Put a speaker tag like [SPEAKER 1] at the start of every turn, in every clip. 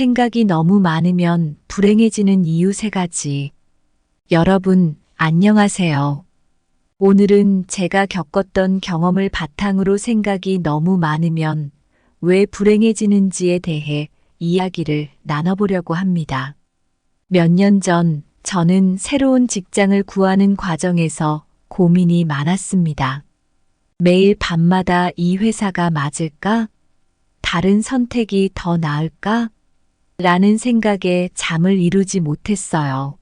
[SPEAKER 1] 생각이 너무 많으면 불행해지는 이유 3가지. 여러분, 안녕하세요. 오늘은 제가 겪었던 경험을 바탕으로 생각이 너무 많으면 왜 불행해지는지에 대해 이야기를 나눠보려고 합니다. 몇 년 전 저는 새로운 직장을 구하는 과정에서 고민이 많았습니다. 매일 밤마다 이 회사가 맞을까? 다른 선택이 더 나을까? 라는 생각에 잠을 이루지 못했어요.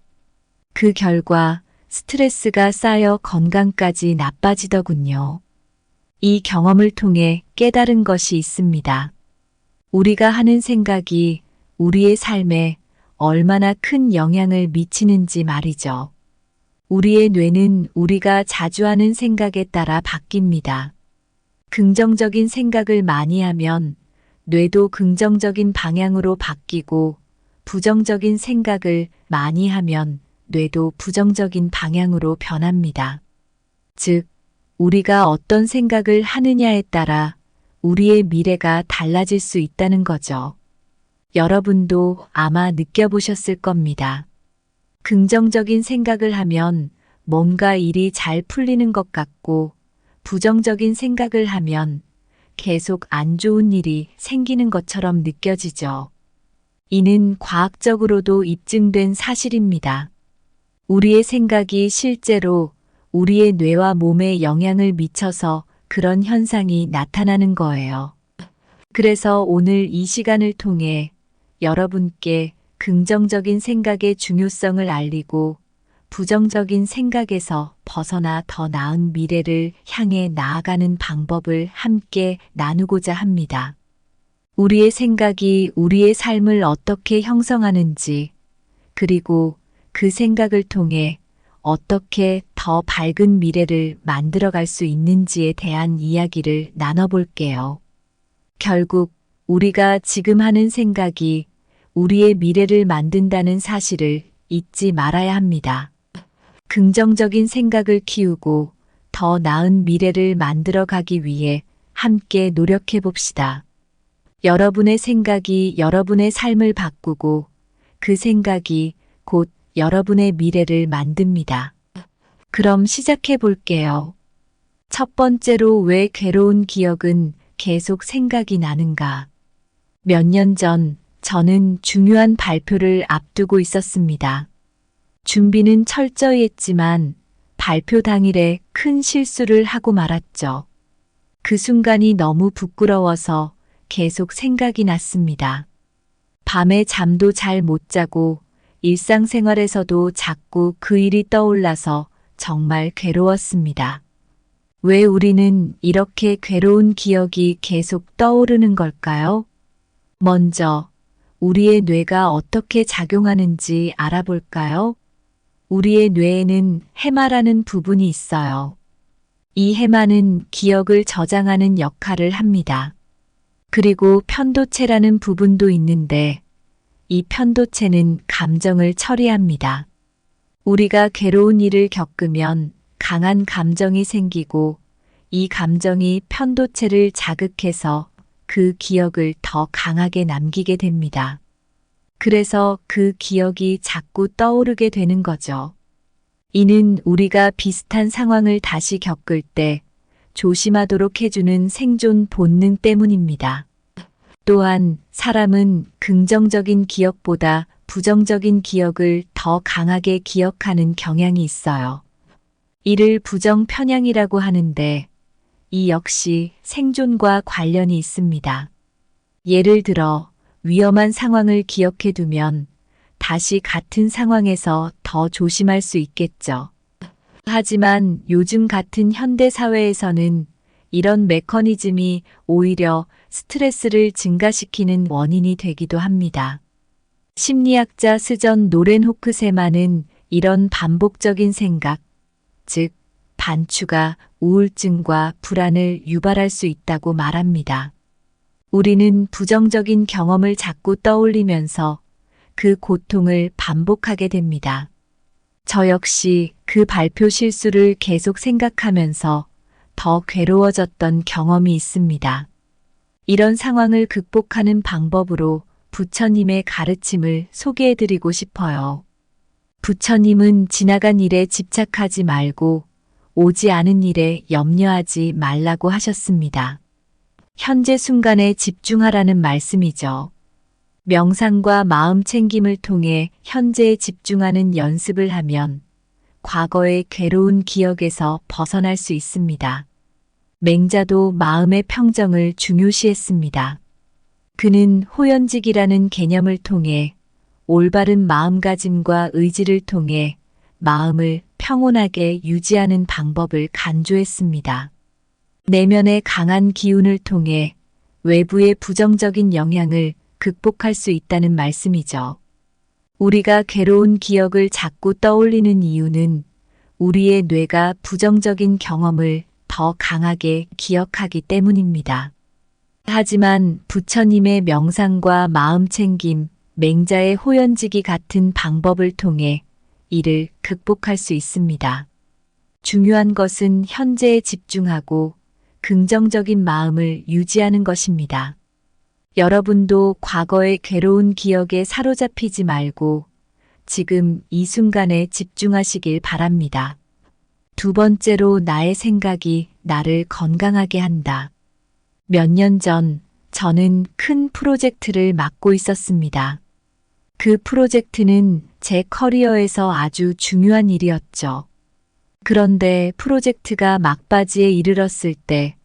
[SPEAKER 1] 그 결과 스트레스가 쌓여 건강까지 나빠지더군요. 이 경험을 통해 깨달은 것이 있습니다. 우리가 하는 생각이 우리의 삶에 얼마나 큰 영향을 미치는지 말이죠. 우리의 뇌는 우리가 자주 하는 생각에 따라 바뀝니다. 긍정적인 생각을 많이 하면 뇌도 긍정적인 방향으로 바뀌고 부정적인 생각을 많이 하면 뇌도 부정적인 방향으로 변합니다. 즉, 우리가 어떤 생각을 하느냐에 따라 우리의 미래가 달라질 수 있다는 거죠. 여러분도 아마 느껴보셨을 겁니다. 긍정적인 생각을 하면 뭔가 일이 잘 풀리는 것 같고 부정적인 생각을 하면 계속 안 좋은 일이 생기는 것처럼 느껴지죠. 이는 과학적으로도 입증된 사실입니다. 우리의 생각이 실제로 우리의 뇌와 몸에 영향을 미쳐서 그런 현상이 나타나는 거예요. 그래서 오늘 이 시간을 통해 여러분께 긍정적인 생각의 중요성을 알리고 부정적인 생각에서 벗어나 더 나은 미래를 향해 나아가는 방법을 함께 나누고자 합니다. 우리의 생각이 우리의 삶을 어떻게 형성하는지, 그리고 그 생각을 통해 어떻게 더 밝은 미래를 만들어갈 수 있는지에 대한 이야기를 나눠볼게요. 결국 우리가 지금 하는 생각이 우리의 미래를 만든다는 사실을 잊지 말아야 합니다. 긍정적인 생각을 키우고 더 나은 미래를 만들어 가기 위해 함께 노력해 봅시다. 여러분의 생각이 여러분의 삶을 바꾸고 그 생각이 곧 여러분의 미래를 만듭니다. 그럼 시작해 볼게요. 첫 번째로 왜 괴로운 기억은 계속 생각이 나는가? 몇 년 전 저는 중요한 발표를 앞두고 있었습니다. 준비는 철저히 했지만 발표 당일에 큰 실수를 하고 말았죠. 그 순간이 너무 부끄러워서 계속 생각이 났습니다. 밤에 잠도 잘 못 자고 일상생활에서도 자꾸 그 일이 떠올라서 정말 괴로웠습니다. 왜 우리는 이렇게 괴로운 기억이 계속 떠오르는 걸까요? 먼저 우리의 뇌가 어떻게 작용하는지 알아볼까요? 우리의 뇌에는 해마라는 부분이 있어요. 이 해마는 기억을 저장하는 역할을 합니다. 그리고 편도체라는 부분도 있는데 이 편도체는 감정을 처리합니다. 우리가 괴로운 일을 겪으면 강한 감정이 생기고 이 감정이 편도체를 자극해서 그 기억을 더 강하게 남기게 됩니다. 그래서 그 기억이 자꾸 떠오르게 되는 거죠. 이는 우리가 비슷한 상황을 다시 겪을 때 조심하도록 해주는 생존 본능 때문입니다. 또한 사람은 긍정적인 기억보다 부정적인 기억을 더 강하게 기억하는 경향이 있어요. 이를 부정 편향이라고 하는데 이 역시 생존과 관련이 있습니다. 예를 들어 위험한 상황을 기억해 두면 다시 같은 상황에서 더 조심할 수 있겠죠. 하지만 요즘 같은 현대 사회에서는 이런 메커니즘이 오히려 스트레스를 증가시키는 원인이 되기도 합니다. 심리학자 스전 노렌호크세만은 이런 반복적인 생각, 즉 반추가 우울증과 불안을 유발할 수 있다고 말합니다. 우리는 부정적인 경험을 자꾸 떠올리면서 그 고통을 반복하게 됩니다. 저 역시 그 발표 실수를 계속 생각하면서 더 괴로워졌던 경험이 있습니다. 이런 상황을 극복하는 방법으로 부처님의 가르침을 소개해드리고 싶어요. 부처님은 지나간 일에 집착하지 말고 오지 않은 일에 염려하지 말라고 하셨습니다. 현재 순간에 집중하라는 말씀이죠. 명상과 마음 챙김을 통해 현재에 집중하는 연습을 하면 과거의 괴로운 기억에서 벗어날 수 있습니다. 맹자도 마음의 평정을 중요시했습니다. 그는 호연직이라는 개념을 통해 올바른 마음가짐과 의지를 통해 마음을 평온하게 유지하는 방법을 간주했습니다. 내면의 강한 기운을 통해 외부의 부정적인 영향을 극복할 수 있다는 말씀이죠. 우리가 괴로운 기억을 자꾸 떠올리는 이유는 우리의 뇌가 부정적인 경험을 더 강하게 기억하기 때문입니다. 하지만 부처님의 명상과 마음챙김, 맹자의 호연지기 같은 방법을 통해 이를 극복할 수 있습니다. 중요한 것은 현재에 집중하고 긍정적인 마음을 유지하는 것입니다. 여러분도 과거의 괴로운 기억에 사로잡히지 말고 지금 이 순간에 집중하시길 바랍니다. 두 번째로 나의 생각이 나를 건강하게 한다. 몇 년 전 저는 큰 프로젝트를 맡고 있었습니다. 그 프로젝트는 제 커리어에서 아주 중요한 일이었죠. 그런데 프로젝트가 막바지에 이르렀을 때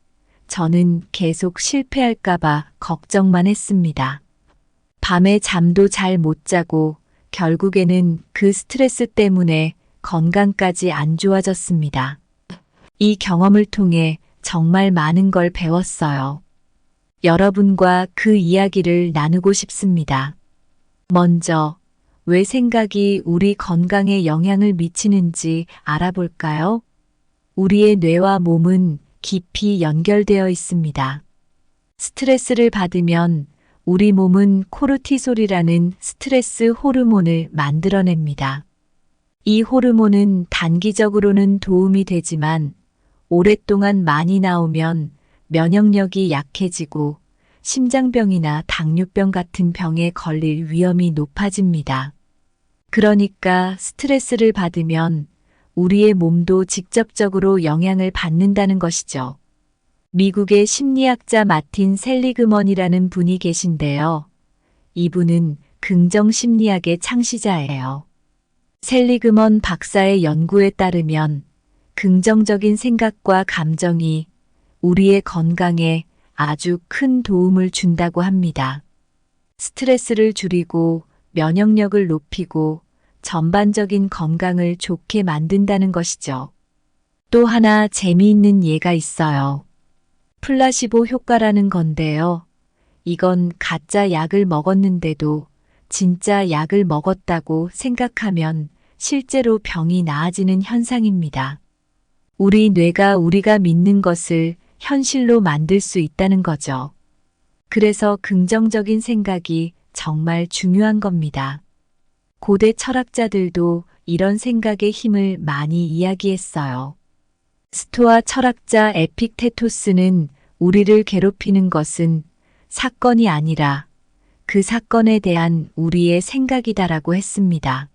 [SPEAKER 1] 저는 계속 실패할까봐 걱정만 했습니다. 밤에 잠도 잘 못 자고 결국에는 그 스트레스 때문에 건강까지 안 좋아졌습니다. 이 경험을 통해 정말 많은 걸 배웠어요. 여러분과 그 이야기를 나누고 싶습니다. 먼저, 왜 생각이 우리 건강에 영향을 미치는지 알아볼까요? 우리의 뇌와 몸은 깊이 연결되어 있습니다. 스트레스를 받으면 우리 몸은 코르티솔이라는 스트레스 호르몬을 만들어냅니다. 이 호르몬은 단기적으로는 도움이 되지만 오랫동안 많이 나오면 면역력이 약해지고 심장병이나 당뇨병 같은 병에 걸릴 위험이 높아집니다. 그러니까 스트레스를 받으면 우리의 몸도 직접적으로 영향을 받는다는 것이죠. 미국의 심리학자 마틴 셀리그먼이라는 분이 계신데요. 이분은 긍정심리학의 창시자예요. 셀리그먼 박사의 연구에 따르면 긍정적인 생각과 감정이 우리의 건강에 아주 큰 도움을 준다고 합니다. 스트레스를 줄이고 면역력을 높이고 전반적인 건강을 좋게 만든다는 것이죠. 또 하나 재미있는 예가 있어요. 플라시보 효과라는 건데요. 이건 가짜 약을 먹었는데도 진짜 약을 먹었다고 생각하면 실제로 병이 나아지는 현상입니다. 우리 뇌가 우리가 믿는 것을 현실로 만들 수 있다는 거죠. 그래서 긍정적인 생각이 정말 중요한 겁니다. 고대 철학자들도 이런 생각의 힘을 많이 이야기했어요. 스토아 철학자 에픽테토스는 우리를 괴롭히는 것은 사건이 아니라 그 사건에 대한 우리의 생각이다라고 했습니다.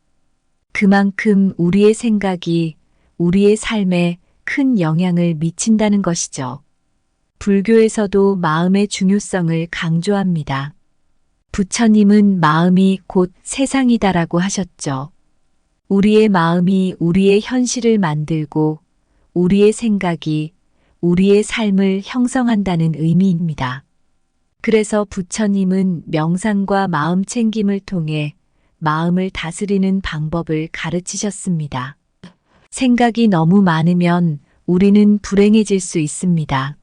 [SPEAKER 1] 그만큼 우리의 생각이 우리의 삶에 큰 영향을 미친다는 것이죠. 불교에서도 마음의 중요성을 강조합니다. 부처님은 마음이 곧 세상이다라고 하셨죠. 우리의 마음이 우리의 현실을 만들고 우리의 생각이 우리의 삶을 형성한다는 의미입니다. 그래서 부처님은 명상과 마음 챙김을 통해 마음을 다스리는 방법을 가르치셨습니다. 생각이 너무 많으면 우리는 불행해질 수 있습니다.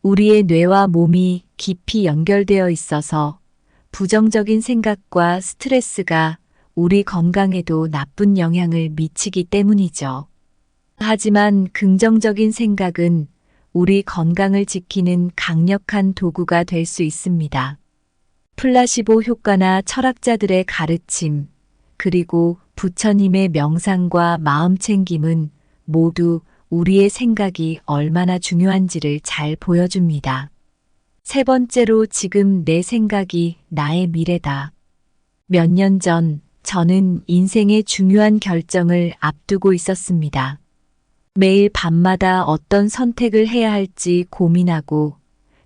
[SPEAKER 1] 우리의 뇌와 몸이 깊이 연결되어 있어서 부정적인 생각과 스트레스가 우리 건강에도 나쁜 영향을 미치기 때문이죠. 하지만 긍정적인 생각은 우리 건강을 지키는 강력한 도구가 될 수 있습니다. 플라시보 효과나 철학자들의 가르침, 그리고 부처님의 명상과 마음 챙김은 모두 우리의 생각이 얼마나 중요한지를 잘 보여줍니다. 세 번째로 지금 내 생각이 나의 미래다. 몇 년 전 저는 인생의 중요한 결정을 앞두고 있었습니다. 매일 밤마다 어떤 선택을 해야 할지 고민하고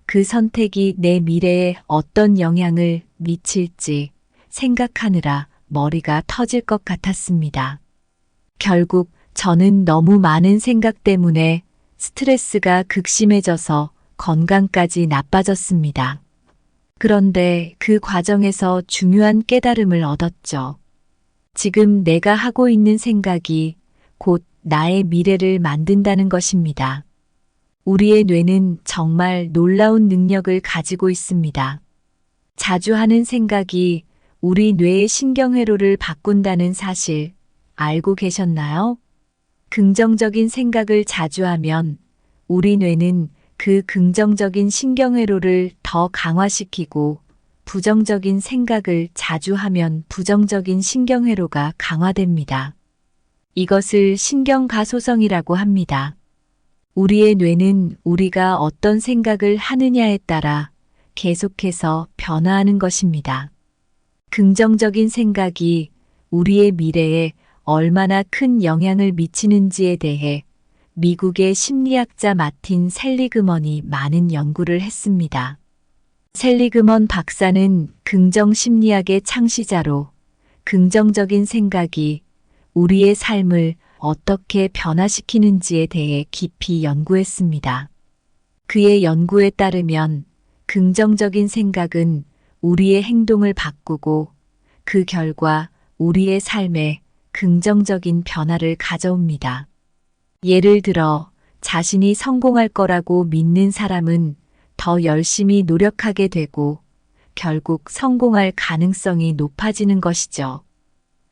[SPEAKER 1] 그 선택이 내 미래에 어떤 영향을 미칠지 생각하느라 머리가 터질 것 같았습니다. 결국 저는 너무 많은 생각 때문에 스트레스가 극심해져서 건강까지 나빠졌습니다. 그런데 그 과정에서 중요한 깨달음을 얻었죠. 지금 내가 하고 있는 생각이 곧 나의 미래를 만든다는 것입니다. 우리의 뇌는 정말 놀라운 능력을 가지고 있습니다. 자주 하는 생각이 우리 뇌의 신경회로를 바꾼다는 사실 알고 계셨나요? 긍정적인 생각을 자주 하면 우리 뇌는 그 긍정적인 신경회로를 더 강화시키고 부정적인 생각을 자주 하면 부정적인 신경회로가 강화됩니다. 이것을 신경가소성이라고 합니다. 우리의 뇌는 우리가 어떤 생각을 하느냐에 따라 계속해서 변화하는 것입니다. 긍정적인 생각이 우리의 미래에 얼마나 큰 영향을 미치는지에 대해 미국의 심리학자 마틴 셀리그먼이 많은 연구를 했습니다. 셀리그먼 박사는 긍정심리학의 창시자로 긍정적인 생각이 우리의 삶을 어떻게 변화시키는지에 대해 깊이 연구했습니다. 그의 연구에 따르면 긍정적인 생각은 우리의 행동을 바꾸고 그 결과 우리의 삶에 긍정적인 변화를 가져옵니다. 예를 들어 자신이 성공할 거라고 믿는 사람은 더 열심히 노력하게 되고 결국 성공할 가능성이 높아지는 것이죠.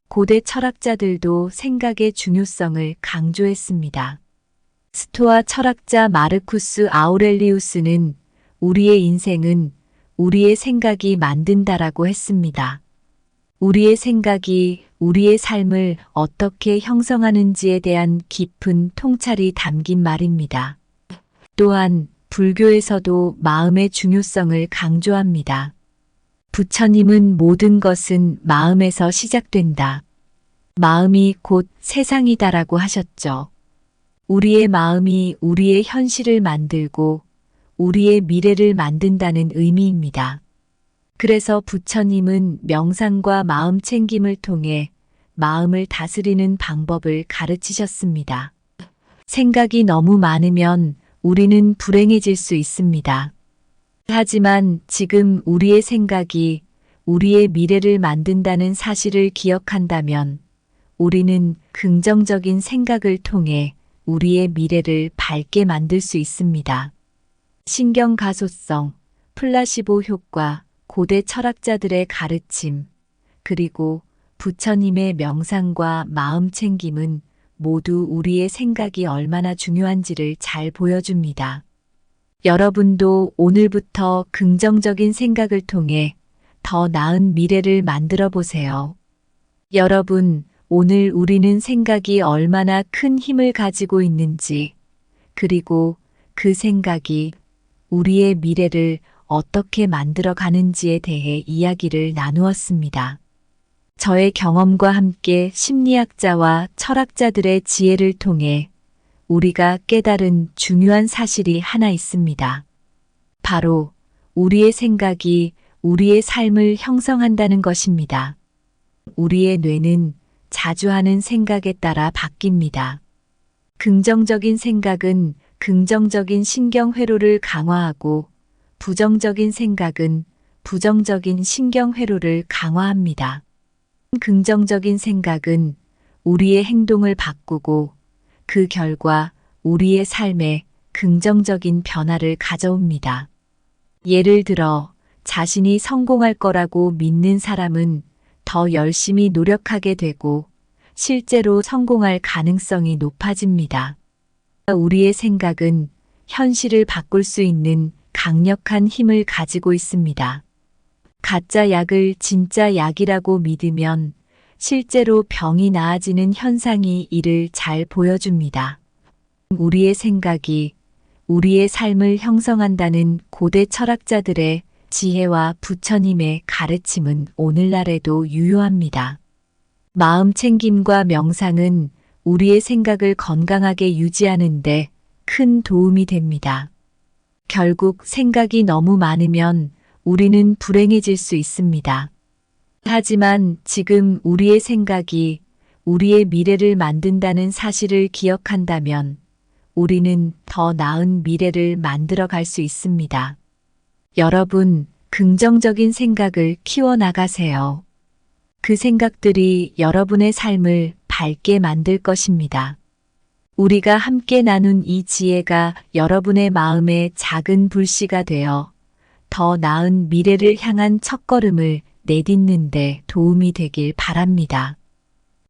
[SPEAKER 1] 고대 철학자들도 생각의 중요성을 강조했습니다. 스토아 철학자 마르쿠스 아우렐리우스는 우리의 인생은 우리의 생각이 만든다라고 했습니다. 우리의 생각이 우리의 삶을 어떻게 형성하는지에 대한 깊은 통찰이 담긴 말입니다. 또한 불교에서도 마음의 중요성을 강조합니다. 부처님은 모든 것은 마음에서 시작된다. 마음이 곧 세상이다라고 하셨죠. 우리의 마음이 우리의 현실을 만들고 우리의 미래를 만든다는 의미입니다. 그래서 부처님은 명상과 마음 챙김을 통해 마음을 다스리는 방법을 가르치셨습니다. 생각이 너무 많으면 우리는 불행해질 수 있습니다. 하지만 지금 우리의 생각이 우리의 미래를 만든다는 사실을 기억한다면 우리는 긍정적인 생각을 통해 우리의 미래를 밝게 만들 수 있습니다. 신경가소성, 플라시보 효과, 고대 철학자들의 가르침, 그리고 부처님의 명상과 마음 챙김은 모두 우리의 생각이 얼마나 중요한지를 잘 보여줍니다. 여러분도 오늘부터 긍정적인 생각을 통해 더 나은 미래를 만들어 보세요. 여러분, 오늘 우리는 생각이 얼마나 큰 힘을 가지고 있는지, 그리고 그 생각이 우리의 미래를 어떻게 만들어 가는지에 대해 이야기를 나누었습니다. 저의 경험과 함께 심리학자와 철학자들의 지혜를 통해 우리가 깨달은 중요한 사실이 하나 있습니다. 바로 우리의 생각이 우리의 삶을 형성한다는 것입니다. 우리의 뇌는 자주 하는 생각에 따라 바뀝니다. 긍정적인 생각은 긍정적인 신경회로를 강화하고 부정적인 생각은 부정적인 신경회로를 강화합니다. 긍정적인 생각은 우리의 행동을 바꾸고 그 결과 우리의 삶에 긍정적인 변화를 가져옵니다. 예를 들어 자신이 성공할 거라고 믿는 사람은 더 열심히 노력하게 되고 실제로 성공할 가능성이 높아집니다. 우리의 생각은 현실을 바꿀 수 있는 강력한 힘을 가지고 있습니다. 가짜 약을 진짜 약이라고 믿으면 실제로 병이 나아지는 현상이 이를 잘 보여줍니다. 우리의 생각이 우리의 삶을 형성한다는 고대 철학자들의 지혜와 부처님의 가르침은 오늘날에도 유효합니다. 마음 챙김과 명상은 우리의 생각을 건강하게 유지하는데 큰 도움이 됩니다. 결국 생각이 너무 많으면 우리는 불행해질 수 있습니다. 하지만 지금 우리의 생각이 우리의 미래를 만든다는 사실을 기억한다면 우리는 더 나은 미래를 만들어 갈 수 있습니다. 여러분, 긍정적인 생각을 키워나가세요. 그 생각들이 여러분의 삶을 밝게 만들 것입니다. 우리가 함께 나눈 이 지혜가 여러분의 마음에 작은 불씨가 되어 더 나은 미래를 향한 첫걸음을 내딛는데 도움이 되길 바랍니다.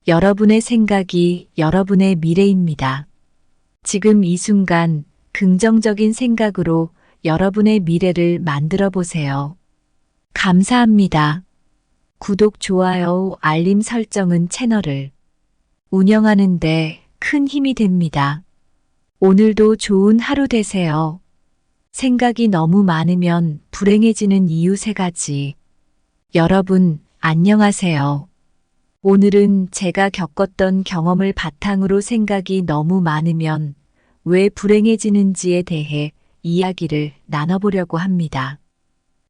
[SPEAKER 1] 여러분의 생각이 여러분의 미래입니다. 지금 이 순간 긍정적인 생각으로 여러분의 미래를 만들어 보세요. 감사합니다. 구독, 좋아요, 알림 설정은 채널을 운영하는데 큰 힘이 됩니다. 오늘도 좋은 하루 되세요. 생각이 너무 많으면 불행해지는 이유 3가지. 여러분, 안녕하세요. 오늘은 제가 겪었던 경험을 바탕으로 생각이 너무 많으면 왜 불행해지는지에 대해 이야기를 나눠보려고 합니다.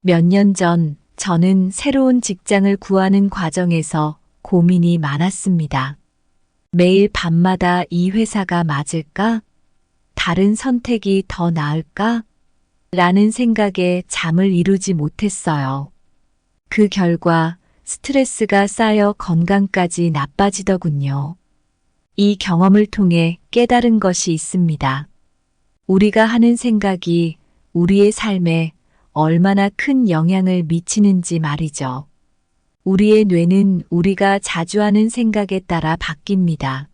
[SPEAKER 1] 몇 년 전 저는 새로운 직장을 구하는 과정에서 고민이 많았습니다. 매일 밤마다 이 회사가 맞을까? 다른 선택이 더 나을까? 라는 생각에 잠을 이루지 못했어요. 그 결과 스트레스가 쌓여 건강까지 나빠지더군요. 이 경험을 통해 깨달은 것이 있습니다. 우리가 하는 생각이 우리의 삶에 얼마나 큰 영향을 미치는지 말이죠. 우리의 뇌는 우리가 자주 하는 생각에 따라 바뀝니다.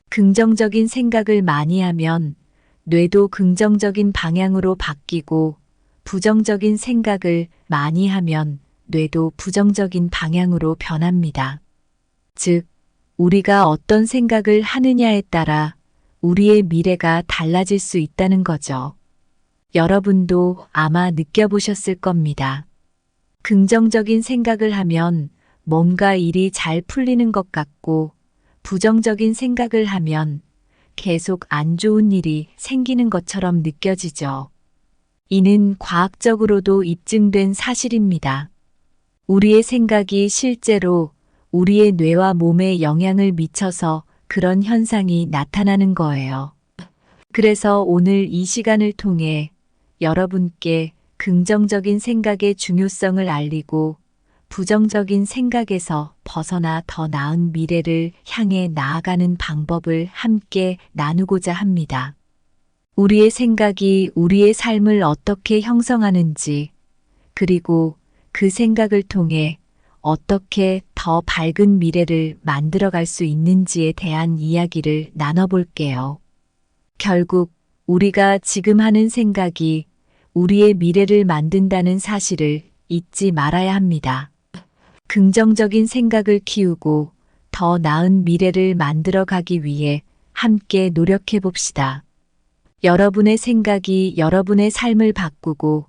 [SPEAKER 1] 긍정적인 생각을 많이 하면 뇌도 긍정적인 방향으로 바뀌고 부정적인 생각을 많이 하면 뇌도 부정적인 방향으로 변합니다. 즉, 우리가 어떤 생각을 하느냐에 따라 우리의 미래가 달라질 수 있다는 거죠. 여러분도 아마 느껴보셨을 겁니다. 긍정적인 생각을 하면 뭔가 일이 잘 풀리는 것 같고 부정적인 생각을 하면 계속 안 좋은 일이 생기는 것처럼 느껴지죠. 이는 과학적으로도 입증된 사실입니다. 우리의 생각이 실제로 우리의 뇌와 몸에 영향을 미쳐서 그런 현상이 나타나는 거예요. 그래서 오늘 이 시간을 통해 여러분께 긍정적인 생각의 중요성을 알리고 부정적인 생각에서 벗어나 더 나은 미래를 향해 나아가는 방법을 함께 나누고자 합니다. 우리의 생각이 우리의 삶을 어떻게 형성하는지, 그리고 그 생각을 통해 어떻게 더 밝은 미래를 만들어갈 수 있는지에 대한 이야기를 나눠볼게요. 결국 우리가 지금 하는 생각이 우리의 미래를 만든다는 사실을 잊지 말아야 합니다. 긍정적인 생각을 키우고 더 나은 미래를 만들어 가기 위해 함께 노력해 봅시다. 여러분의 생각이 여러분의 삶을 바꾸고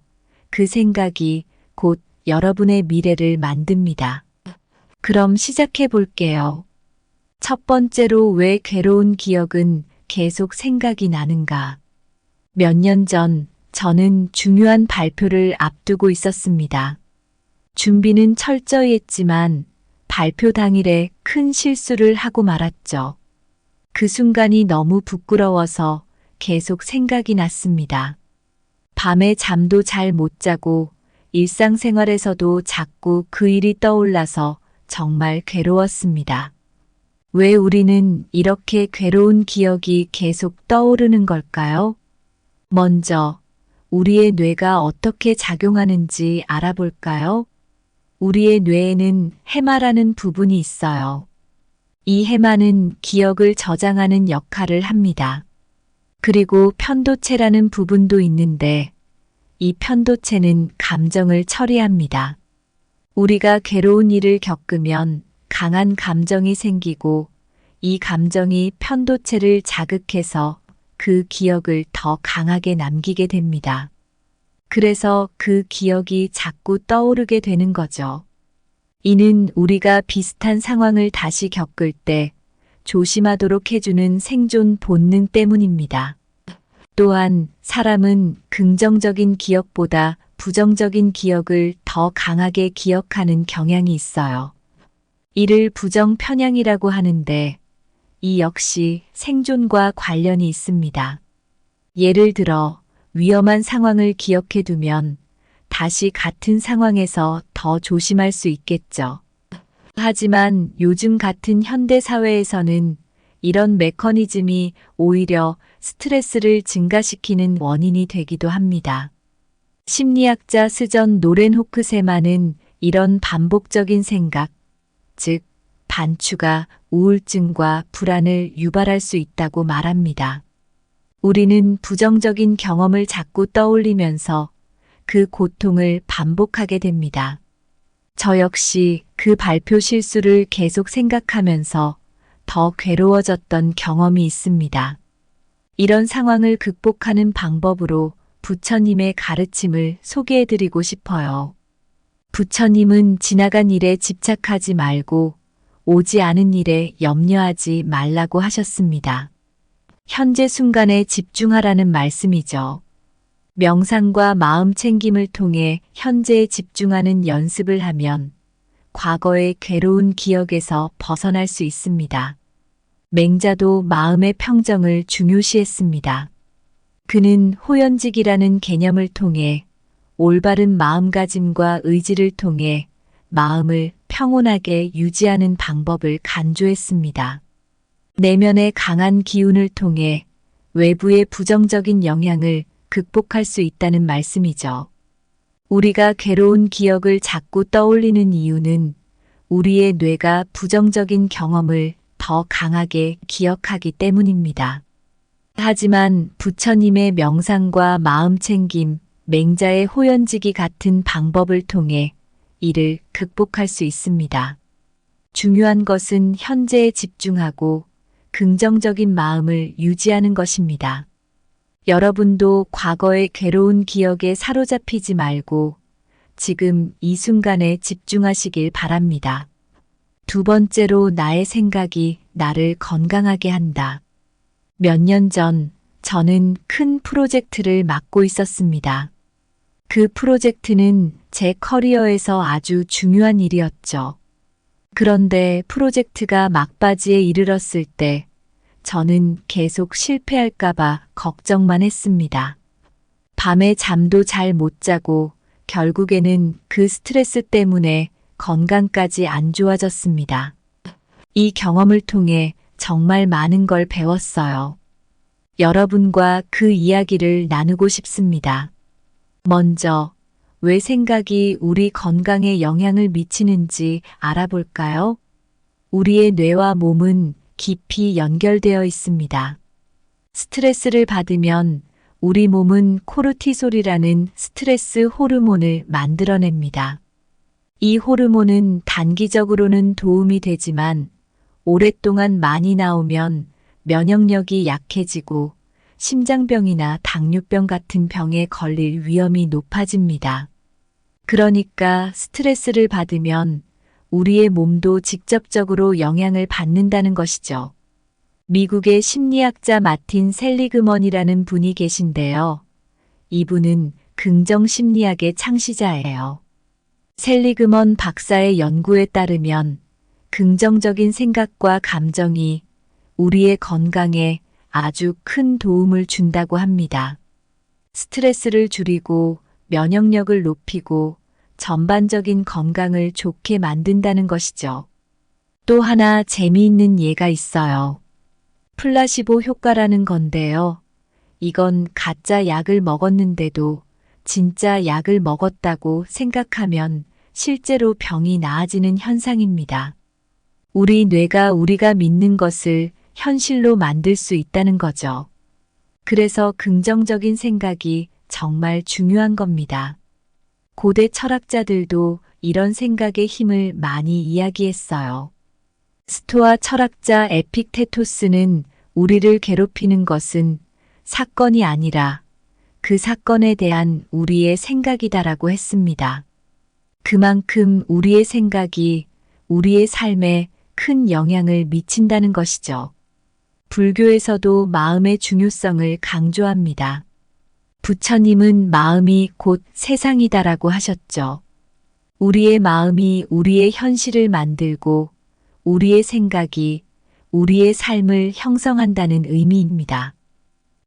[SPEAKER 1] 그 생각이 곧 여러분의 미래를 만듭니다. 그럼 시작해 볼게요. 첫 번째로, 왜 괴로운 기억은 계속 생각이 나는가? 몇 년 전 저는 중요한 발표를 앞두고 있었습니다. 준비는 철저히 했지만 발표 당일에 큰 실수를 하고 말았죠. 그 순간이 너무 부끄러워서 계속 생각이 났습니다. 밤에 잠도 잘 못 자고 일상생활에서도 자꾸 그 일이 떠올라서 정말 괴로웠습니다. 왜 우리는 이렇게 괴로운 기억이 계속 떠오르는 걸까요? 먼저 우리의 뇌가 어떻게 작용하는지 알아볼까요? 우리의 뇌에는 해마라는 부분이 있어요. 이 해마는 기억을 저장하는 역할을 합니다. 그리고 편도체라는 부분도 있는데 이 편도체는 감정을 처리합니다. 우리가 괴로운 일을 겪으면 강한 감정이 생기고 이 감정이 편도체를 자극해서 그 기억을 더 강하게 남기게 됩니다. 그래서 그 기억이 자꾸 떠오르게 되는 거죠. 이는 우리가 비슷한 상황을 다시 겪을 때 조심하도록 해주는 생존 본능 때문입니다. 또한 사람은 긍정적인 기억보다 부정적인 기억을 더 강하게 기억하는 경향이 있어요. 이를 부정 편향이라고 하는데 이 역시 생존과 관련이 있습니다. 예를 들어 위험한 상황을 기억해 두면 다시 같은 상황에서 더 조심할 수 있겠죠. 하지만 요즘 같은 현대 사회에서는 이런 메커니즘이 오히려 스트레스를 증가시키는 원인이 되기도 합니다. 심리학자 스전 노렌 호크세만은 이런 반복적인 생각, 즉 반추가 우울증과 불안을 유발할 수 있다고 말합니다. 우리는 부정적인 경험을 자꾸 떠올리면서 그 고통을 반복하게 됩니다. 저 역시 그 발표 실수를 계속 생각하면서 더 괴로워졌던 경험이 있습니다. 이런 상황을 극복하는 방법으로 부처님의 가르침을 소개해드리고 싶어요. 부처님은 지나간 일에 집착하지 말고 오지 않은 일에 염려하지 말라고 하셨습니다. 현재 순간에 집중하라는 말씀이죠. 명상과 마음 챙김을 통해 현재에 집중하는 연습을 하면 과거의 괴로운 기억에서 벗어날 수 있습니다. 맹자도 마음의 평정을 중요시했습니다. 그는 호연직이라는 개념을 통해 올바른 마음가짐과 의지를 통해 마음을 평온하게 유지하는 방법을 간주했습니다. 내면의 강한 기운을 통해 외부의 부정적인 영향을 극복할 수 있다는 말씀이죠. 우리가 괴로운 기억을 자꾸 떠올리는 이유는 우리의 뇌가 부정적인 경험을 더 강하게 기억하기 때문입니다. 하지만 부처님의 명상과 마음챙김, 맹자의 호연지기 같은 방법을 통해 이를 극복할 수 있습니다. 중요한 것은 현재에 집중하고 긍정적인 마음을 유지하는 것입니다. 여러분도 과거의 괴로운 기억에 사로잡히지 말고 지금 이 순간에 집중하시길 바랍니다. 두 번째로 나의 생각이 나를 건강하게 한다. 몇 년 전 저는 큰 프로젝트를 맡고 있었습니다. 그 프로젝트는 제 커리어에서 아주 중요한 일이었죠. 그런데 프로젝트가 막바지에 이르렀을 때 저는 계속 실패할까봐 걱정만 했습니다. 밤에 잠도 잘 못 자고 결국에는 그 스트레스 때문에 건강까지 안 좋아졌습니다. 이 경험을 통해 정말 많은 걸 배웠어요. 여러분과 그 이야기를 나누고 싶습니다. 먼저, 왜 생각이 우리 건강에 영향을 미치는지 알아볼까요? 우리의 뇌와 몸은 깊이 연결되어 있습니다. 스트레스를 받으면 우리 몸은 코르티솔이라는 스트레스 호르몬을 만들어냅니다. 이 호르몬은 단기적으로는 도움이 되지만 오랫동안 많이 나오면 면역력이 약해지고 심장병이나 당뇨병 같은 병에 걸릴 위험이 높아집니다. 그러니까 스트레스를 받으면 우리의 몸도 직접적으로 영향을 받는다는 것이죠. 미국의 심리학자 마틴 셀리그먼이라는 분이 계신데요. 이분은 긍정심리학의 창시자예요. 셀리그먼 박사의 연구에 따르면 긍정적인 생각과 감정이 우리의 건강에 아주 큰 도움을 준다고 합니다. 스트레스를 줄이고 면역력을 높이고 전반적인 건강을 좋게 만든다는 것이죠. 또 하나 재미있는 예가 있어요. 플라시보 효과라는 건데요. 이건 가짜 약을 먹었는데도 진짜 약을 먹었다고 생각하면 실제로 병이 나아지는 현상입니다. 우리 뇌가 우리가 믿는 것을 현실로 만들 수 있다는 거죠. 그래서 긍정적인 생각이 정말 중요한 겁니다. 고대 철학자들도 이런 생각의 힘을 많이 이야기했어요. 스토아 철학자 에픽테토스는 우리를 괴롭히는 것은 사건이 아니라 그 사건에 대한 우리의 생각이다라고 했습니다. 그만큼 우리의 생각이 우리의 삶에 큰 영향을 미친다는 것이죠. 불교에서도 마음의 중요성을 강조합니다. 부처님은 마음이 곧 세상이다라고 하셨죠. 우리의 마음이 우리의 현실을 만들고 우리의 생각이 우리의 삶을 형성한다는 의미입니다.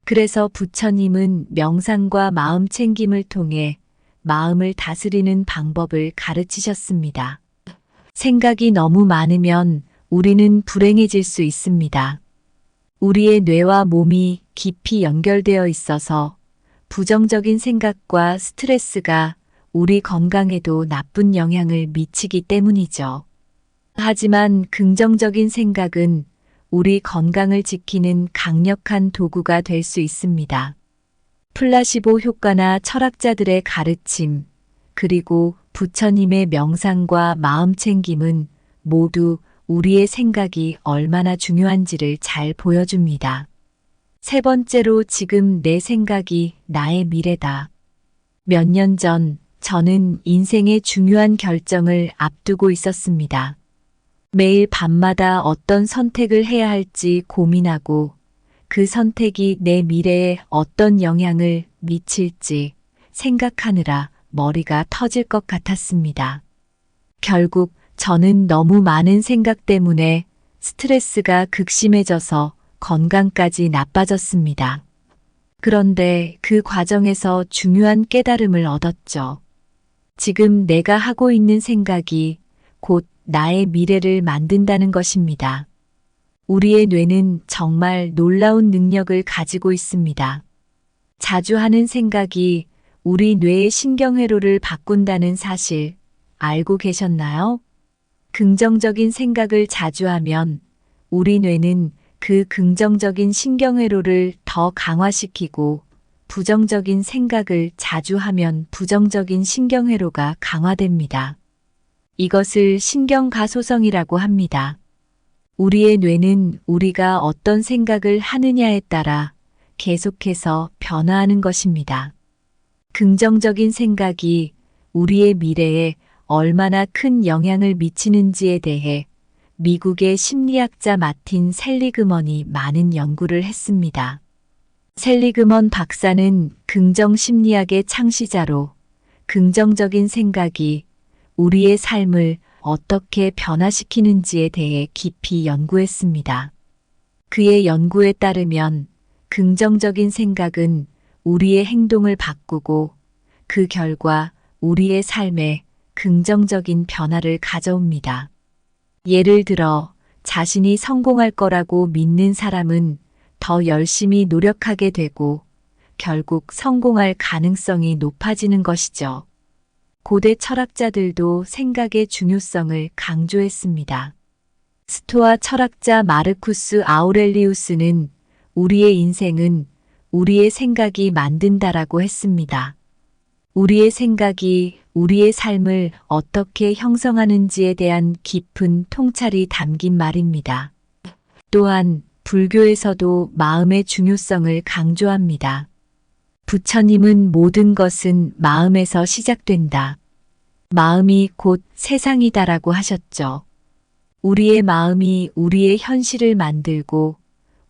[SPEAKER 1] 그래서 부처님은 명상과 마음 챙김을 통해 마음을 다스리는 방법을 가르치셨습니다. 생각이 너무 많으면 우리는 불행해질 수 있습니다. 우리의 뇌와 몸이 깊이 연결되어 있어서 부정적인 생각과 스트레스가 우리 건강에도 나쁜 영향을 미치기 때문이죠. 하지만 긍정적인 생각은 우리 건강을 지키는 강력한 도구가 될 수 있습니다. 플라시보 효과나 철학자들의 가르침, 그리고 부처님의 명상과 마음 챙김은 모두 우리의 생각이 얼마나 중요한지를 잘 보여줍니다. 세 번째로 지금 내 생각이 나의 미래다. 몇 년 전 저는 인생의 중요한 결정을 앞두고 있었습니다. 매일 밤마다 어떤 선택을 해야 할지 고민하고 그 선택이 내 미래에 어떤 영향을 미칠지 생각하느라 머리가 터질 것 같았습니다. 결국 저는 너무 많은 생각 때문에 스트레스가 극심해져서 건강까지 나빠졌습니다. 그런데 그 과정에서 중요한 깨달음을 얻었죠. 지금 내가 하고 있는 생각이 곧 나의 미래를 만든다는 것입니다. 우리의 뇌는 정말 놀라운 능력을 가지고 있습니다. 자주 하는 생각이 우리 뇌의 신경회로를 바꾼다는 사실 알고 계셨나요? 긍정적인 생각을 자주 하면 우리 뇌는 그 긍정적인 신경회로를 더 강화시키고 부정적인 생각을 자주 하면 부정적인 신경회로가 강화됩니다. 이것을 신경가소성이라고 합니다. 우리의 뇌는 우리가 어떤 생각을 하느냐에 따라 계속해서 변화하는 것입니다. 긍정적인 생각이 우리의 미래에 얼마나 큰 영향을 미치는지에 대해 미국의 심리학자 마틴 셀리그먼이 많은 연구를 했습니다. 셀리그먼 박사는 긍정심리학의 창시자로 긍정적인 생각이 우리의 삶을 어떻게 변화시키는지에 대해 깊이 연구했습니다. 그의 연구에 따르면 긍정적인 생각은 우리의 행동을 바꾸고 그 결과 우리의 삶에 긍정적인 변화를 가져옵니다. 예를 들어 자신이 성공할 거라고 믿는 사람은 더 열심히 노력하게 되고 결국 성공할 가능성이 높아지는 것이죠. 고대 철학자들도 생각의 중요성을 강조했습니다. 스토아 철학자 마르쿠스 아우렐리우스는 우리의 인생은 우리의 생각이 만든다라고 했습니다. 우리의 생각이 우리의 삶을 어떻게 형성하는지에 대한 깊은 통찰이 담긴 말입니다. 또한 불교에서도 마음의 중요성을 강조합니다. 부처님은 모든 것은 마음에서 시작된다. 마음이 곧 세상이다라고 하셨죠. 우리의 마음이 우리의 현실을 만들고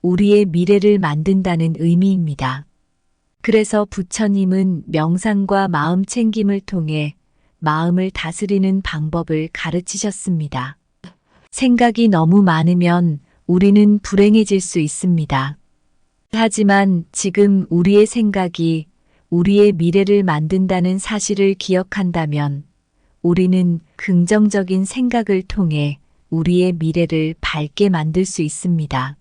[SPEAKER 1] 우리의 미래를 만든다는 의미입니다. 그래서 부처님은 명상과 마음 챙김을 통해 마음을 다스리는 방법을 가르치셨습니다. 생각이 너무 많으면 우리는 불행해질 수 있습니다. 하지만 지금 우리의 생각이 우리의 미래를 만든다는 사실을 기억한다면 우리는 긍정적인 생각을 통해 우리의 미래를 밝게 만들 수 있습니다.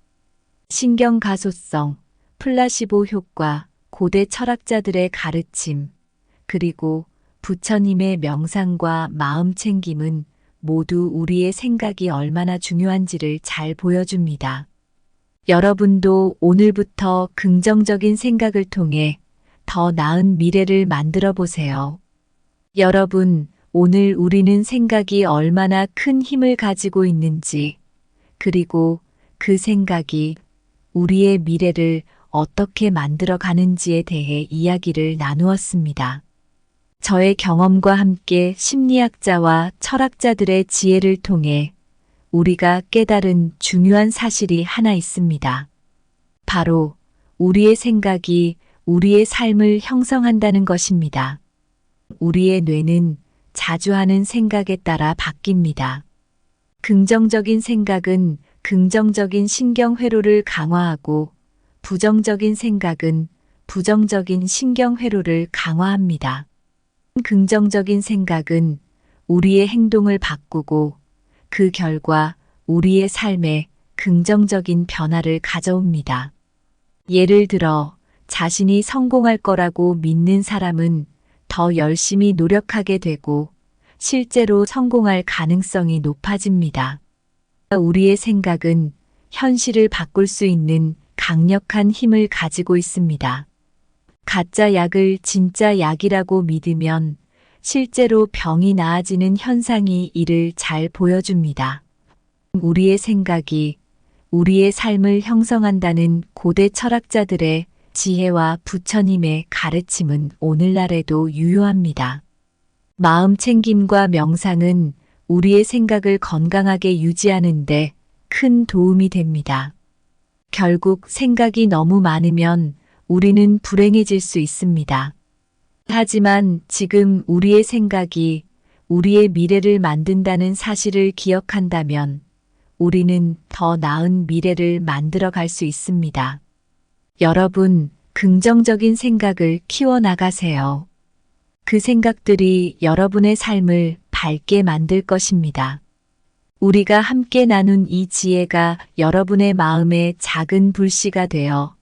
[SPEAKER 1] 신경가소성, 플라시보 효과, 고대 철학자들의 가르침, 그리고 부처님의 명상과 마음 챙김은 모두 우리의 생각이 얼마나 중요한지를 잘 보여줍니다. 여러분도 오늘부터 긍정적인 생각을 통해 더 나은 미래를 만들어 보세요. 여러분, 오늘 우리는 생각이 얼마나 큰 힘을 가지고 있는지, 그리고 그 생각이 우리의 미래를 어떻게 만들어 가는지에 대해 이야기를 나누었습니다. 저의 경험과 함께 심리학자와 철학자들의 지혜를 통해 우리가 깨달은 중요한 사실이 하나 있습니다. 바로 우리의 생각이 우리의 삶을 형성한다는 것입니다. 우리의 뇌는 자주 하는 생각에 따라 바뀝니다. 긍정적인 생각은 긍정적인 신경회로를 강화하고 부정적인 생각은 부정적인 신경회로를 강화합니다. 긍정적인 생각은 우리의 행동을 바꾸고 그 결과 우리의 삶에 긍정적인 변화를 가져옵니다. 예를 들어 자신이 성공할 거라고 믿는 사람은 더 열심히 노력하게 되고 실제로 성공할 가능성이 높아집니다. 우리의 생각은 현실을 바꿀 수 있는 강력한 힘을 가지고 있습니다. 가짜 약을 진짜 약이라고 믿으면 실제로 병이 나아지는 현상이 이를 잘 보여줍니다. 우리의 생각이 우리의 삶을 형성한다는 고대 철학자들의 지혜와 부처님의 가르침은 오늘날에도 유효합니다. 마음 챙김과 명상은 우리의 생각을 건강하게 유지하는데 큰 도움이 됩니다. 결국 생각이 너무 많으면 우리는 불행해질 수 있습니다. 하지만 지금 우리의 생각이 우리의 미래를 만든다는 사실을 기억한다면 우리는 더 나은 미래를 만들어 갈 수 있습니다. 여러분, 긍정적인 생각을 키워나가세요. 그 생각들이 여러분의 삶을 밝게 만들 것입니다. 우리가 함께 나눈 이 지혜가 여러분의 마음에 작은 불씨가 되어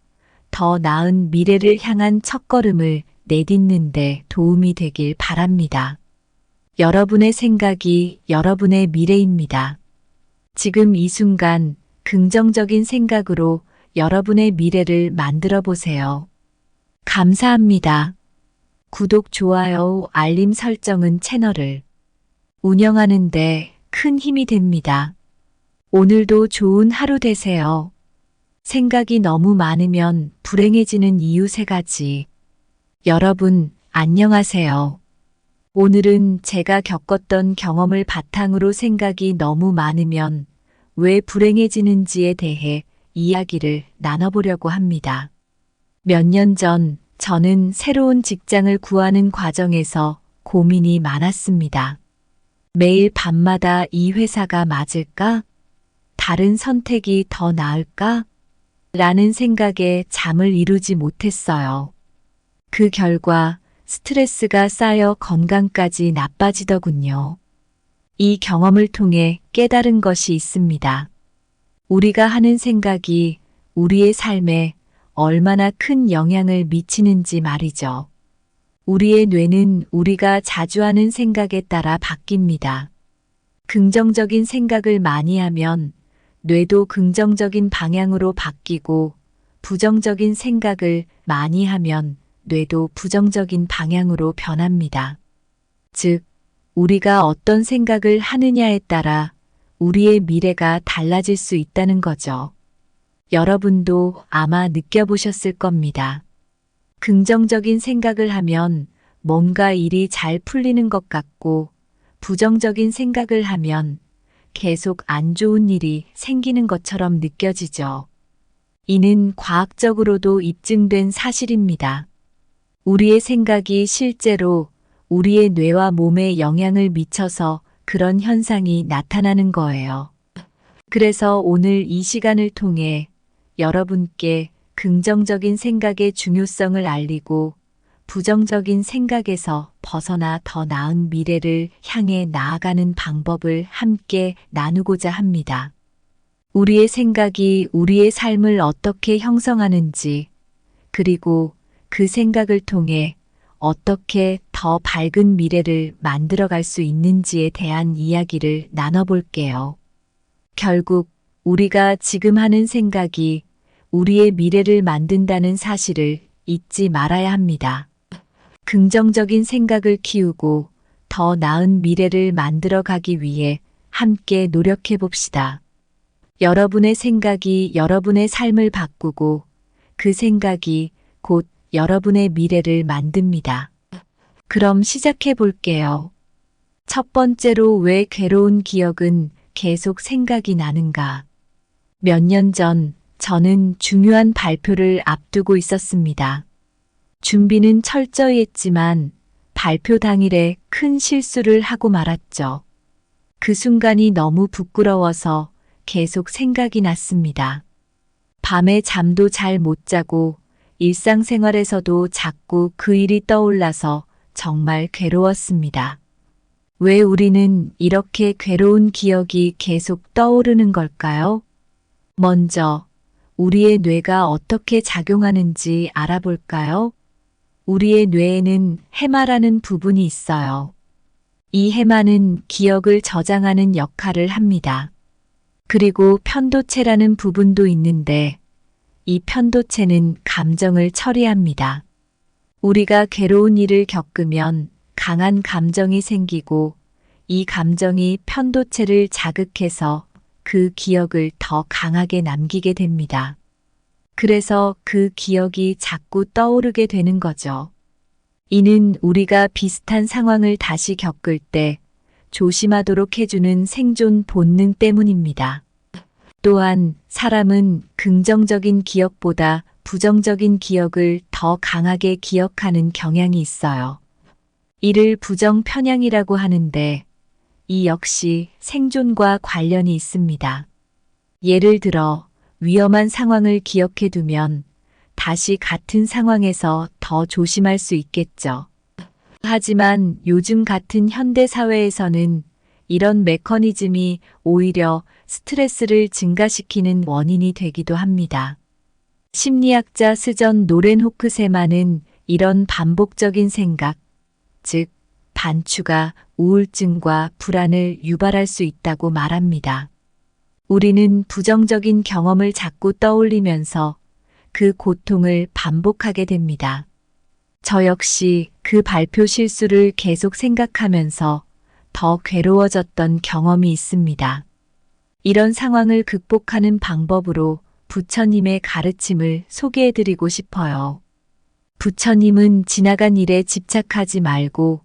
[SPEAKER 1] 더 나은 미래를 향한 첫걸음을 내딛는데 도움이 되길 바랍니다. 여러분의 생각이 여러분의 미래입니다. 지금 이 순간 긍정적인 생각으로 여러분의 미래를 만들어 보세요. 감사합니다. 구독, 좋아요, 알림 설정은 채널을 운영하는데 큰 힘이 됩니다. 오늘도 좋은 하루 되세요. 생각이 너무 많으면 불행해지는 이유 3가지. 여러분, 안녕하세요. 오늘은 제가 겪었던 경험을 바탕으로 생각이 너무 많으면 왜 불행해지는지에 대해 이야기를 나눠보려고 합니다. 몇 년 전 저는 새로운 직장을 구하는 과정에서 고민이 많았습니다. 매일 밤마다 이 회사가 맞을까? 다른 선택이 더 나을까? 라는 생각에 잠을 이루지 못했어요. 그 결과 스트레스가 쌓여 건강까지 나빠지더군요. 이 경험을 통해 깨달은 것이 있습니다. 우리가 하는 생각이 우리의 삶에 얼마나 큰 영향을 미치는지 말이죠. 우리의 뇌는 우리가 자주 하는 생각에 따라 바뀝니다. 긍정적인 생각을 많이 하면 뇌도 긍정적인 방향으로 바뀌고 부정적인 생각을 많이 하면 뇌도 부정적인 방향으로 변합니다. 즉, 우리가 어떤 생각을 하느냐에 따라 우리의 미래가 달라질 수 있다는 거죠. 여러분도 아마 느껴보셨을 겁니다. 긍정적인 생각을 하면 뭔가 일이 잘 풀리는 것 같고 부정적인 생각을 하면 계속 안 좋은 일이 생기는 것처럼 느껴지죠. 이는 과학적으로도 입증된 사실입니다. 우리의 생각이 실제로 우리의 뇌와 몸에 영향을 미쳐서 그런 현상이 나타나는 거예요. 그래서 오늘 이 시간을 통해 여러분께 긍정적인 생각의 중요성을 알리고 부정적인 생각에서 벗어나 더 나은 미래를 향해 나아가는 방법을 함께 나누고자 합니다. 우리의 생각이 우리의 삶을 어떻게 형성하는지, 그리고 그 생각을 통해 어떻게 더 밝은 미래를 만들어갈 수 있는지에 대한 이야기를 나눠볼게요. 결국 우리가 지금 하는 생각이 우리의 미래를 만든다는 사실을 잊지 말아야 합니다. 긍정적인 생각을 키우고 더 나은 미래를 만들어 가기 위해 함께 노력해 봅시다. 여러분의 생각이 여러분의 삶을 바꾸고 그 생각이 곧 여러분의 미래를 만듭니다. 그럼 시작해 볼게요. 첫 번째로 왜 괴로운 기억은 계속 생각이 나는가? 몇 년 전 저는 중요한 발표를 앞두고 있었습니다. 준비는 철저히 했지만 발표 당일에 큰 실수를 하고 말았죠. 그 순간이 너무 부끄러워서 계속 생각이 났습니다. 밤에 잠도 잘 못 자고 일상생활에서도 자꾸 그 일이 떠올라서 정말 괴로웠습니다. 왜 우리는 이렇게 괴로운 기억이 계속 떠오르는 걸까요? 먼저 우리의 뇌가 어떻게 작용하는지 알아볼까요? 우리의 뇌에는 해마라는 부분이 있어요. 이 해마는 기억을 저장하는 역할을 합니다. 그리고 편도체라는 부분도 있는데 이 편도체는 감정을 처리합니다. 우리가 괴로운 일을 겪으면 강한 감정이 생기고 이 감정이 편도체를 자극해서 그 기억을 더 강하게 남기게 됩니다. 그래서 그 기억이 자꾸 떠오르게 되는 거죠. 이는 우리가 비슷한 상황을 다시 겪을 때 조심하도록 해주는 생존 본능 때문입니다. 또한 사람은 긍정적인 기억보다 부정적인 기억을 더 강하게 기억하는 경향이 있어요. 이를 부정 편향이라고 하는데 이 역시 생존과 관련이 있습니다. 예를 들어 위험한 상황을 기억해 두면 다시 같은 상황에서 더 조심할 수 있겠죠. 하지만 요즘 같은 현대 사회에서는 이런 메커니즘이 오히려 스트레스를 증가시키는 원인이 되기도 합니다. 심리학자 스전 노렌 호크세만은 이런 반복적인 생각, 즉 반추가 우울증과 불안을 유발할 수 있다고 말합니다. 우리는 부정적인 경험을 자꾸 떠올리면서 그 고통을 반복하게 됩니다. 저 역시 그 발표 실수를 계속 생각하면서 더 괴로워졌던 경험이 있습니다. 이런 상황을 극복하는 방법으로 부처님의 가르침을 소개해드리고 싶어요. 부처님은 지나간 일에 집착하지 말고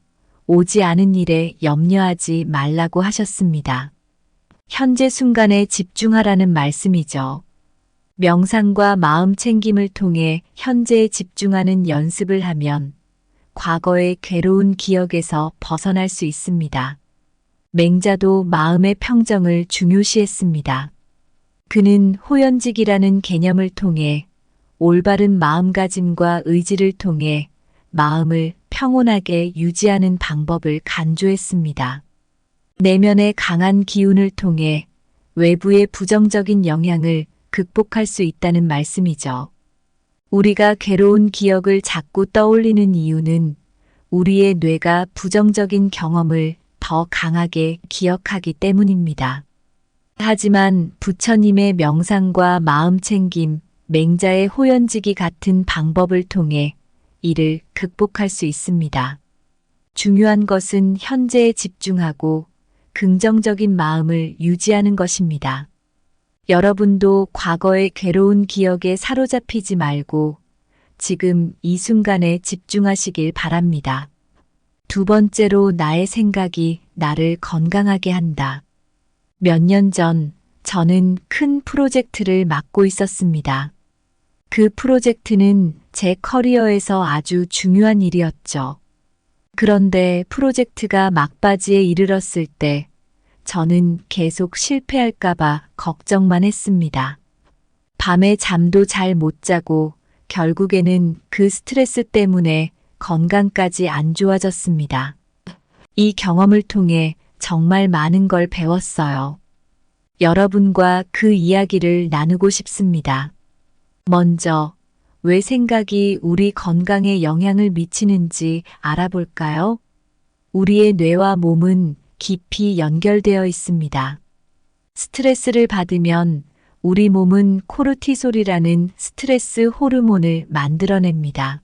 [SPEAKER 1] 오지 않은 일에 염려하지 말라고 하셨습니다. 현재 순간에 집중하라는 말씀이죠. 명상과 마음 챙김을 통해 현재에 집중하는 연습을 하면 과거의 괴로운 기억에서 벗어날 수 있습니다. 맹자도 마음의 평정을 중요시했습니다. 그는 호연직이라는 개념을 통해 올바른 마음가짐과 의지를 통해 마음을 평온하게 유지하는 방법을 간주했습니다. 내면의 강한 기운을 통해 외부의 부정적인 영향을 극복할 수 있다는 말씀이죠. 우리가 괴로운 기억을 자꾸 떠올리는 이유는 우리의 뇌가 부정적인 경험을 더 강하게 기억하기 때문입니다. 하지만 부처님의 명상과 마음 챙김, 맹자의 호연지기 같은 방법을 통해 이를 극복할 수 있습니다. 중요한 것은 현재에 집중하고 긍정적인 마음을 유지하는 것입니다. 여러분도 과거의 괴로운 기억에 사로잡히지 말고 지금 이 순간에 집중하시길 바랍니다. 두 번째로 나의 생각이 나를 건강하게 한다. 몇 년 전 저는 큰 프로젝트를 맡고 있었습니다. 그 프로젝트는 제 커리어에서 아주 중요한 일이었죠. 그런데 프로젝트가 막바지에 이르렀을 때 저는 계속 실패할까봐 걱정만 했습니다. 밤에 잠도 잘 못 자고 결국에는 그 스트레스 때문에 건강까지 안 좋아졌습니다. 이 경험을 통해 정말 많은 걸 배웠어요. 여러분과 그 이야기를 나누고 싶습니다. 먼저, 왜 생각이 우리 건강에 영향을 미치는지 알아볼까요? 우리의 뇌와 몸은 깊이 연결되어 있습니다. 스트레스를 받으면 우리 몸은 코르티솔이라는 스트레스 호르몬을 만들어냅니다.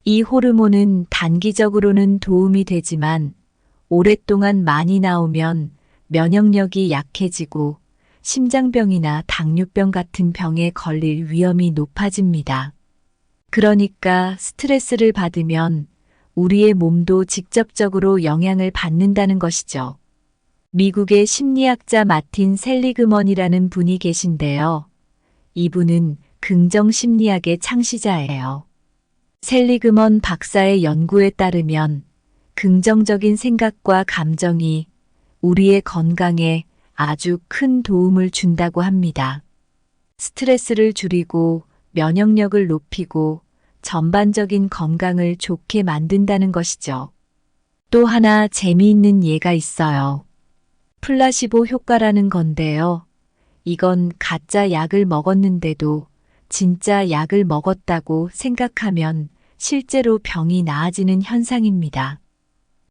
[SPEAKER 1] 이 호르몬은 단기적으로는 도움이 되지만 오랫동안 많이 나오면 면역력이 약해지고 심장병이나 당뇨병 같은 병에 걸릴 위험이 높아집니다. 그러니까 스트레스를 받으면 우리의 몸도 직접적으로 영향을 받는다는 것이죠. 미국의 심리학자 마틴 셀리그먼이라는 분이 계신데요. 이분은 긍정 심리학의 창시자예요. 셀리그먼 박사의 연구에 따르면 긍정적인 생각과 감정이 우리의 건강에 아주 큰 도움을 준다고 합니다. 스트레스를 줄이고 면역력을 높이고 전반적인 건강을 좋게 만든다는 것이죠. 또 하나 재미있는 예가 있어요. 플라시보 효과라는 건데요. 이건 가짜 약을 먹었는데도 진짜 약을 먹었다고 생각하면 실제로 병이 나아지는 현상입니다.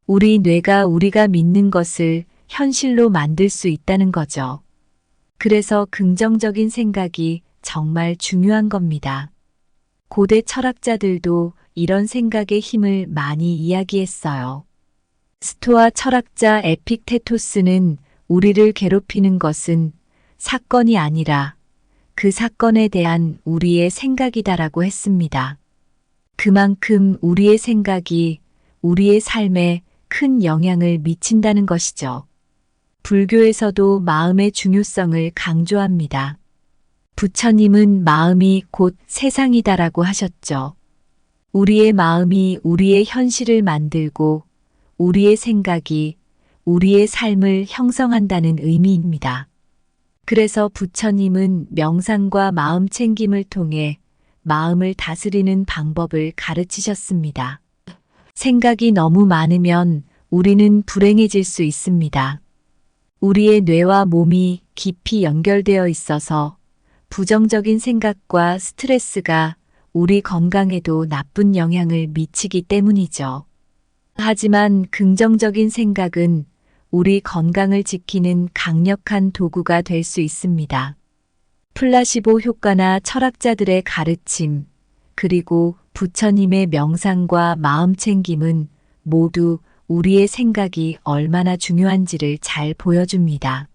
[SPEAKER 1] 우리 뇌가 우리가 믿는 것을 현실로 만들 수 있다는 거죠. 그래서 긍정적인 생각이 정말 중요한 겁니다. 고대 철학자들도 이런 생각의 힘을 많이 이야기했어요. 스토아 철학자 에픽테토스는 우리를 괴롭히는 것은 사건이 아니라 그 사건에 대한 우리의 생각이다라고 했습니다. 그만큼 우리의 생각이 우리의 삶에 큰 영향을 미친다는 것이죠. 불교에서도 마음의 중요성을 강조합니다. 부처님은 마음이 곧 세상이다라고 하셨죠. 우리의 마음이 우리의 현실을 만들고 우리의 생각이 우리의 삶을 형성한다는 의미입니다. 그래서 부처님은 명상과 마음 챙김을 통해 마음을 다스리는 방법을 가르치셨습니다. 생각이 너무 많으면 우리는 불행해질 수 있습니다. 우리의 뇌와 몸이 깊이 연결되어 있어서 부정적인 생각과 스트레스가 우리 건강에도 나쁜 영향을 미치기 때문이죠. 하지만 긍정적인 생각은 우리 건강을 지키는 강력한 도구가 될 수 있습니다. 플라시보 효과나 철학자들의 가르침, 그리고 부처님의 명상과 마음 챙김은 모두 우리의 생각이 얼마나 중요한지를 잘 보여줍니다.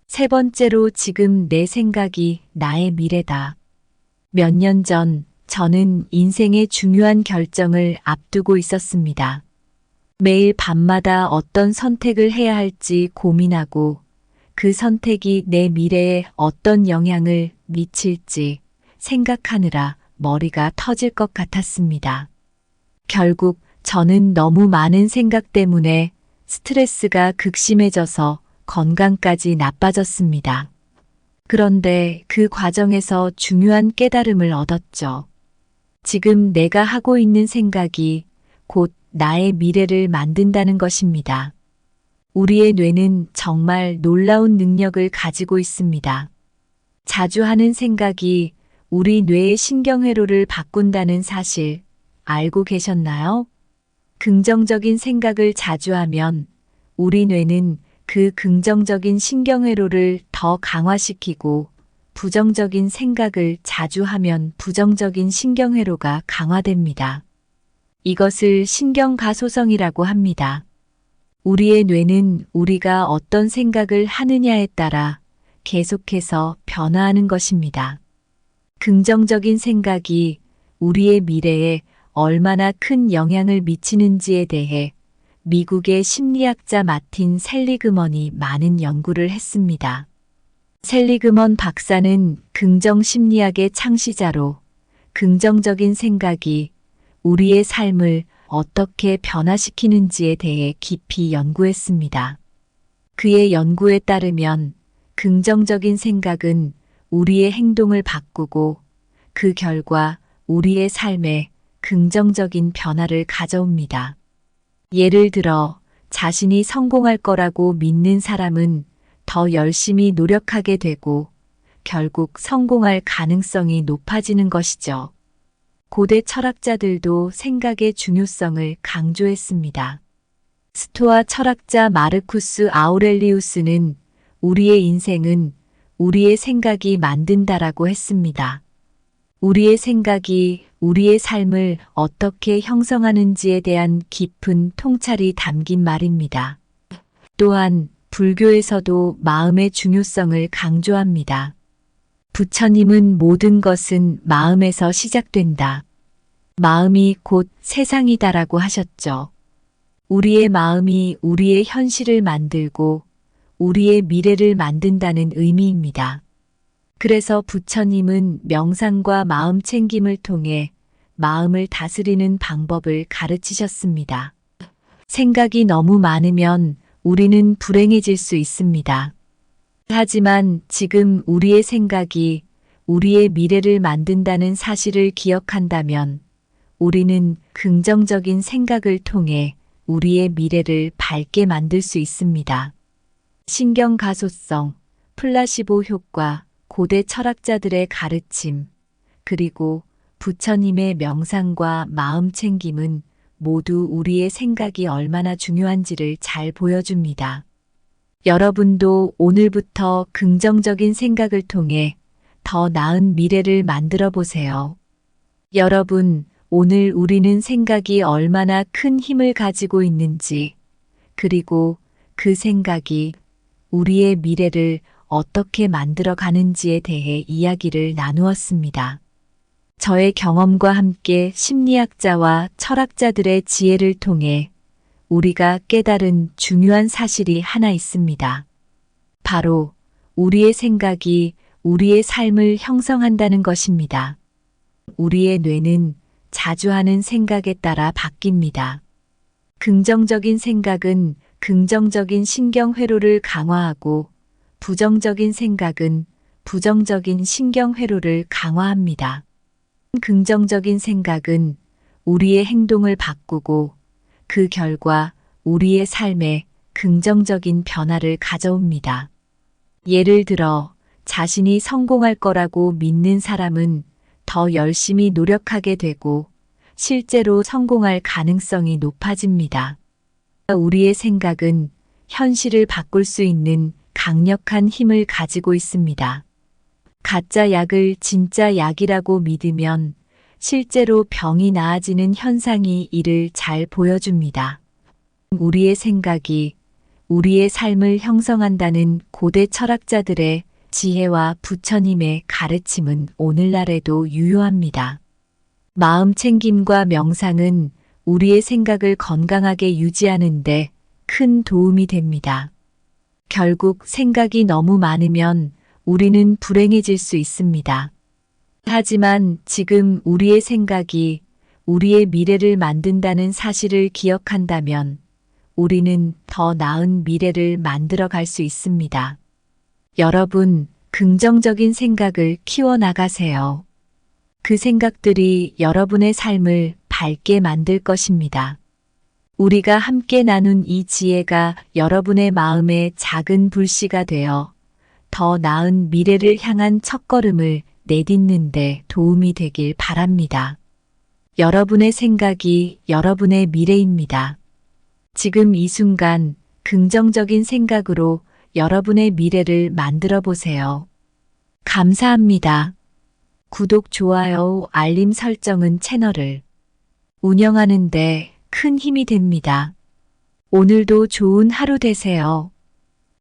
[SPEAKER 1] 세 번째로 지금 내 생각이 나의 미래다. 몇 년 전 저는 인생의 중요한 결정을 앞두고 있었습니다. 매일 밤마다 어떤 선택을 해야 할지 고민하고 그 선택이 내 미래에 어떤 영향을 미칠지 생각하느라 머리가 터질 것 같았습니다. 결국 저는 너무 많은 생각 때문에 스트레스가 극심해져서 건강까지 나빠졌습니다. 그런데 그 과정에서 중요한 깨달음을 얻었죠. 지금 내가 하고 있는 생각이 곧 나의 미래를 만든다는 것입니다. 우리의 뇌는 정말 놀라운 능력을 가지고 있습니다. 자주 하는 생각이 우리 뇌의 신경회로를 바꾼다는 사실 알고 계셨나요? 긍정적인 생각을 자주 하면 우리 뇌는 그 긍정적인 신경회로를 더 강화시키고 부정적인 생각을 자주 하면 부정적인 신경회로가 강화됩니다. 이것을 신경가소성이라고 합니다. 우리의 뇌는 우리가 어떤 생각을 하느냐에 따라 계속해서 변화하는 것입니다. 긍정적인 생각이 우리의 미래에 얼마나 큰 영향을 미치는지에 대해 미국의 심리학자 마틴 셀리그먼이 많은 연구를 했습니다. 셀리그먼 박사는 긍정 심리학의 창시자로 긍정적인 생각이 우리의 삶을 어떻게 변화시키는지에 대해 깊이 연구했습니다. 그의 연구에 따르면 긍정적인 생각은 우리의 행동을 바꾸고 그 결과 우리의 삶에 긍정적인 변화를 가져옵니다. 예를 들어 자신이 성공할 거라고 믿는 사람은 더 열심히 노력하게 되고 결국 성공할 가능성이 높아지는 것이죠. 고대 철학자들도 생각의 중요성을 강조했습니다. 스토아 철학자 마르쿠스 아우렐리우스는 우리의 인생은 우리의 생각이 만든다라고 했습니다. 우리의 생각이 우리의 삶을 어떻게 형성하는지에 대한 깊은 통찰이 담긴 말입니다. 또한 불교에서도 마음의 중요성을 강조합니다. 부처님은 모든 것은 마음에서 시작된다. 마음이 곧 세상이다라고 하셨죠. 우리의 마음이 우리의 현실을 만들고 우리의 미래를 만든다는 의미입니다. 그래서 부처님은 명상과 마음 챙김을 통해 마음을 다스리는 방법을 가르치셨습니다. 생각이 너무 많으면 우리는 불행해질 수 있습니다. 하지만 지금 우리의 생각이 우리의 미래를 만든다는 사실을 기억한다면 우리는 긍정적인 생각을 통해 우리의 미래를 밝게 만들 수 있습니다. 신경가소성, 플라시보 효과, 고대 철학자들의 가르침, 그리고 부처님의 명상과 마음 챙김은 모두 우리의 생각이 얼마나 중요한지를 잘 보여줍니다. 여러분도 오늘부터 긍정적인 생각을 통해 더 나은 미래를 만들어 보세요. 여러분, 오늘 우리는 생각이 얼마나 큰 힘을 가지고 있는지, 그리고 그 생각이 우리의 미래를 어떻게 만들어 가는지에 대해 이야기를 나누었습니다. 저의 경험과 함께 심리학자와 철학자들의 지혜를 통해 우리가 깨달은 중요한 사실이 하나 있습니다. 바로 우리의 생각이 우리의 삶을 형성한다는 것입니다. 우리의 뇌는 자주 하는 생각에 따라 바뀝니다. 긍정적인 생각은 긍정적인 신경회로를 강화하고 부정적인 생각은 부정적인 신경회로를 강화합니다. 긍정적인 생각은 우리의 행동을 바꾸고 그 결과 우리의 삶에 긍정적인 변화를 가져옵니다. 예를 들어 자신이 성공할 거라고 믿는 사람은 더 열심히 노력하게 되고 실제로 성공할 가능성이 높아집니다. 우리의 생각은 현실을 바꿀 수 있는 강력한 힘을 가지고 있습니다. 가짜 약을 진짜 약이라고 믿으면 실제로 병이 나아지는 현상이 이를 잘 보여줍니다. 우리의 생각이 우리의 삶을 형성한다는 고대 철학자들의 지혜와 부처님의 가르침은 오늘날에도 유효합니다. 마음 챙김과 명상은 우리의 생각을 건강하게 유지하는데 큰 도움이 됩니다. 결국 생각이 너무 많으면 우리는 불행해질 수 있습니다. 하지만 지금 우리의 생각이 우리의 미래를 만든다는 사실을 기억한다면 우리는 더 나은 미래를 만들어 갈 수 있습니다. 여러분, 긍정적인 생각을 키워나가세요. 그 생각들이 여러분의 삶을 밝게 만들 것입니다. 우리가 함께 나눈 이 지혜가 여러분의 마음에 작은 불씨가 되어 더 나은 미래를 향한 첫걸음을 내딛는데 도움이 되길 바랍니다. 여러분의 생각이 여러분의 미래입니다. 지금 이 순간 긍정적인 생각으로 여러분의 미래를 만들어 보세요. 감사합니다. 구독, 좋아요, 알림 설정은 채널을 운영하는데 큰 힘이 됩니다. 오늘도 좋은 하루 되세요.